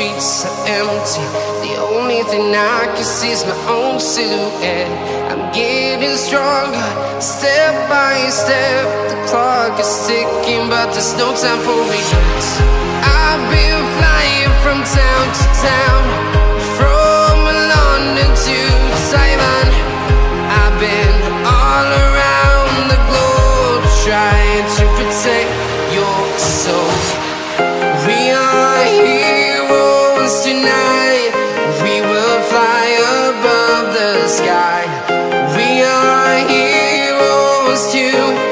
streets are empty. The only thing I can see is my own silhouette. I'm getting stronger, step by step. The clock is ticking, but there's no time for regrets. I've been flying from town to town, from London to Taiwan. I've been all around the globe, trying to protect your soul. We are heroes tonight. We will fly above the sky. We are heroes tonight.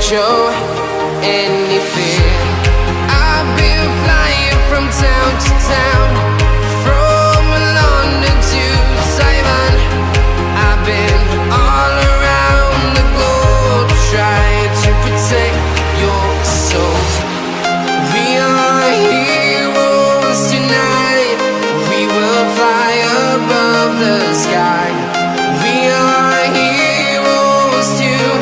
Show any fear. I've been flying from town to town, from London to Taiwan. I've been all around the globe, trying to protect your soul. We are heroes tonight. We will fly above the sky. We are heroes tonight.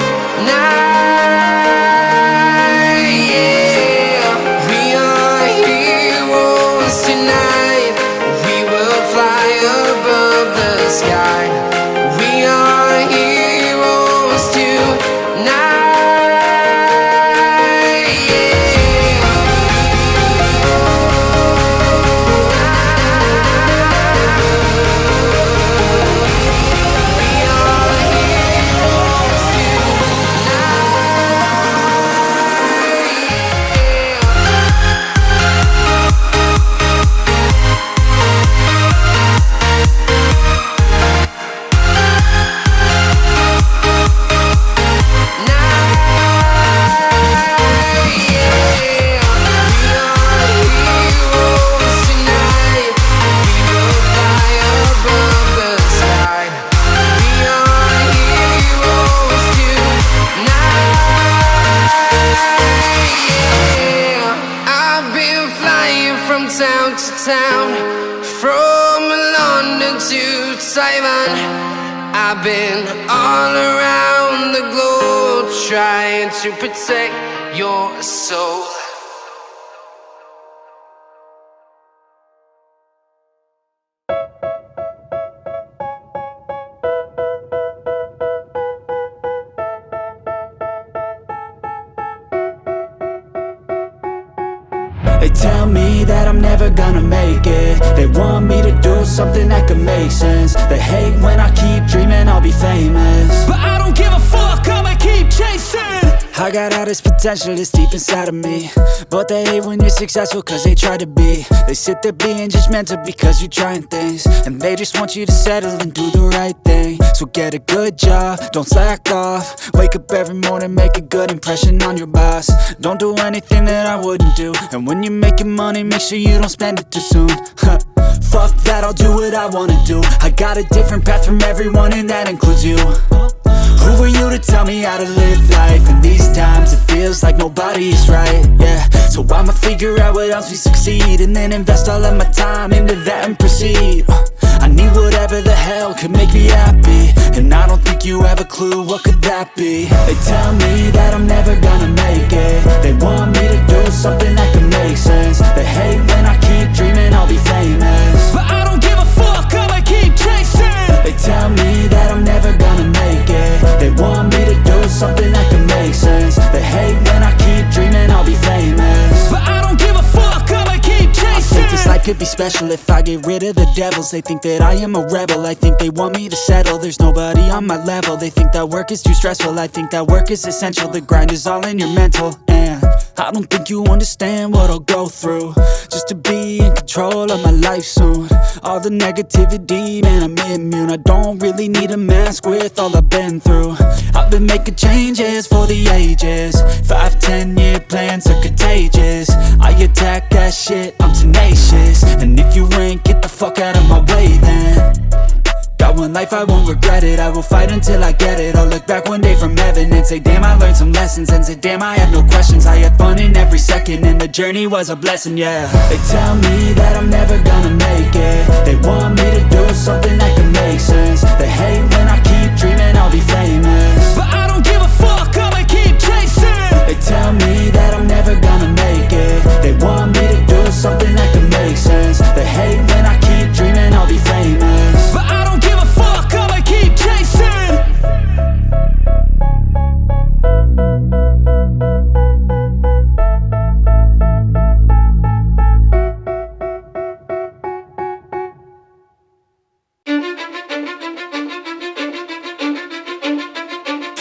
Town to town, from London to Taiwan. I've been all around the globe, trying to protect your soul. They tell me that I'm never gonna make it. They want me to do something that could make sense. They hate when I keep dreaming I'll be famous, but I don't give a fuck, I'ma keep chasing. I got all this potential that's deep inside of me, but they hate when you're successful cause they try to be. They sit there being judgmental because you're trying things, and they just want you to settle and do the right thing. So get a good job, don't slack off. Wake up every morning, make a good impression on your boss. Don't do anything that I wouldn't do, and when you're making money, make sure you don't spend it too soon. Fuck that, I'll do what I wanna do. I got a different path from everyone, and that includes you. Who are you to tell me how to live life? In these times it feels like nobody is right, yeah. So I'ma figure out what else we succeed, and then invest all of my time into that and proceed. I need whatever the hell could make me happy, and I don't think you have a clue what could that be. They tell me that I'm never gonna make it. They want me to do something that could make sense. They hate when I keep dreaming I'll be famous, but I don't give a fuck, I'ma keep chasing. They tell me that I'm never gonna make it. They want me to do something that can make sense. They hate when I keep dreaming I'll be famous, but I don't give a fuck, I'ma keep chasing. I think this life could be special if I get rid of the devils. They think that I am a rebel, I think they want me to settle. There's nobody on my level. They think that work is too stressful, I think that work is essential. The grind is all in your mental, and I don't think you understand what I'll go through just to be in control of my life soon. All the negativity, man, I'm immune. I don't really need a mask with all I've been through. I've been making changes for the ages. 5-10 year plans are contagious. I attack that shit, I'm tenacious. And if you ain't, get the fuck out of my way then. Got one life, I won't regret it. I will fight until I get it. I'll look back one day from heaven and say, damn, I learned some lessons. And say, damn, I had no questions. I had fun in every second, and the journey was a blessing, yeah. They tell me that I'm never gonna make it. They want me to do something that can make sense. They hate when I keep dreaming I'll be famous, but I don't give a fuck, I'ma keep chasing. They tell me that I'm never gonna make it. They want me to do something that can make sense. They hate when I keep dreaming I'll be famous, but I don't give a fuck, I'ma keep chasing.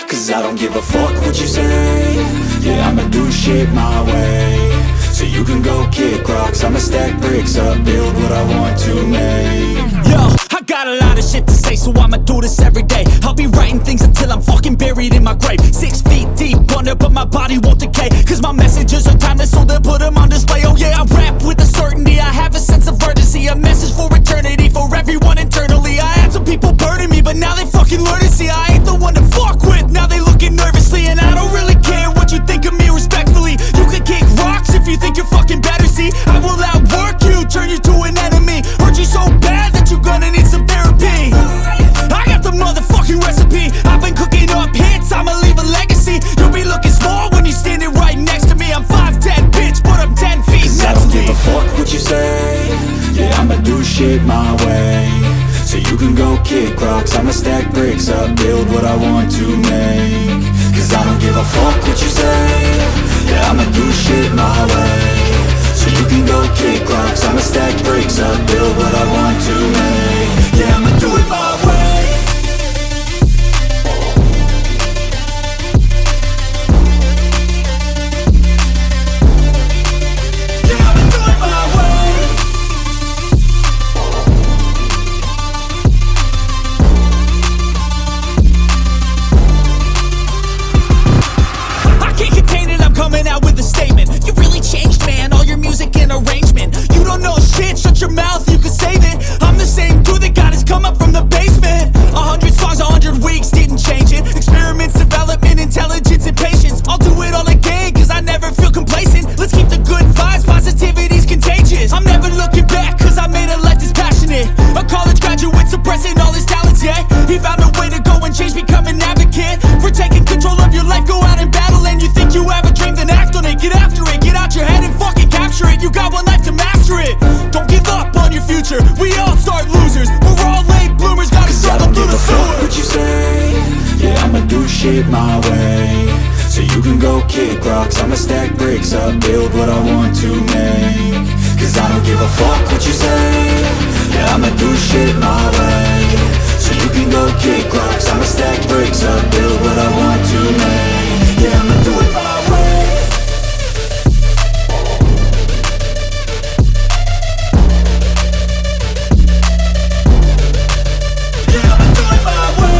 Cause I don't give a fuck what you say. Yeah, I'ma do shit my way. So you can go kick rocks, I'ma stack bricks up, build what I want to make. Yo, I got a lot of shit to say, so I'ma do this every day. I'll be writing things until I'm fucking buried in my grave. 6 feet deep under, but my body won't decay. Cause my messages are timeless, so they'll put them on display. Oh yeah, I rap with a certainty, I have a sense of urgency. A message for eternity, for everyone internally. I had some people burning me, but now they fucking learn to see I ain't the one to fuck with, now they looking nervously. And I don't really care what you think of me respectfully. You can kick rocks if you think you're fucking better, see. I will outwork you, turn you to an enemy. Hurt you so bad that you're gonna need some therapy. I got the motherfucking recipe. I've been cooking up hits, I'ma leave a legacy. You'll be looking small when you're standing right next to me. I'm 5'10", bitch, but I'm 10 feet mentally. I don't give a fuck what you say. Yeah, I'ma do shit my way. So you can go kick rocks, I'ma stack bricks up, build what I want to make. Cause I don't give a fuck what you say. Yeah, I'ma do shit my way. So you can go kick rocks, I'ma stack bricks up, build what I want to make. Yeah, I'ma do it my way. Coming out with a statement. You really changed, man, all your music and arrangement. You don't know shit, shut your mouth, you can save it. I'm the same dude that got his come up from the basement. 100 songs, 100 weeks, didn't change it. Experiments, development, intelligence, and patience. I'll do it all again, cause I never feel complacent. Let's keep the good vibes, positivity's contagious. I'm never looking back, cause I made a life that's passionate. A college graduate suppressing all his talents, yeah. He found a way to go and change, become an advocate for taking control of your life, go out and battle. And you think you have a dream, then act on it, get after it, get out your head and fucking capture it. You got one life to master it. Don't give up on your future. We all start losers. We're all late bloomers. Gotta struggle through the sewer. I don't give a fuck what you say. Yeah, I'ma do shit my way. So you can go kick rocks, I'ma stack bricks up, build what I want to make. Cause I don't give a fuck what you say. Yeah, I'ma do shit my way. So you can go kick rocks, I'ma stack bricks up, build what I want to make. Yeah, I'ma do it my way. Yeah, I'ma do it my way.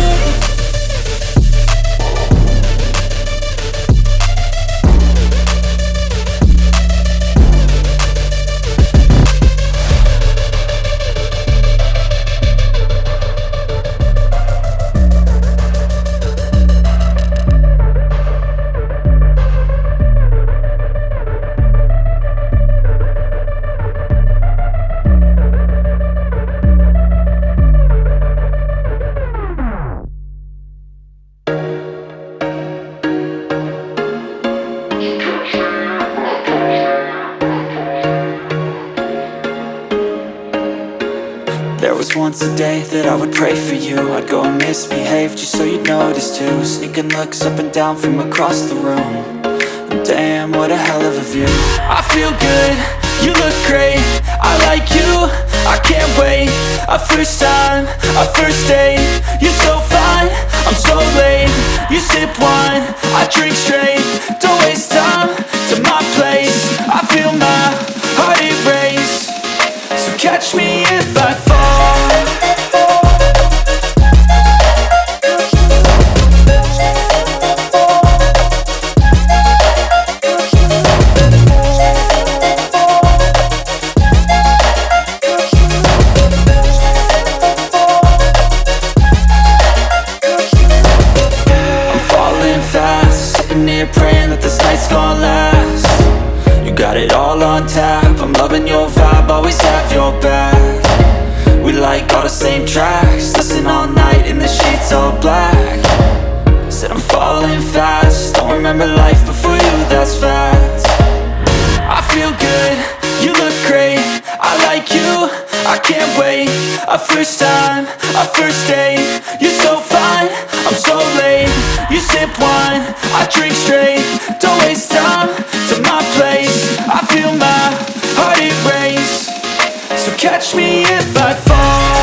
There was once a day that I would pray for you. I'd go and misbehave just so you'd notice too. Sneaking looks up and down from across the room. And damn, what a hell of a view. I feel good, you look great, I like you, I can't wait. A first time, a first date. You're so fine, I'm so late. You sip wine, I drink straight. Don't waste time to my catch me if I fall. Praying that this night's gonna last. You got it all on tap, I'm loving your vibe, always have your back. We like all the same tracks, listen all night in the sheets all black. Said I'm falling fast, don't remember life before you, that's fact. I feel good, you look great, I like you, I can't wait. A first time, a first date, you're so fine, I'm so late. You sip wine, I drink straight, don't waste time to my place. I feel my heart erase, so catch me if I fall.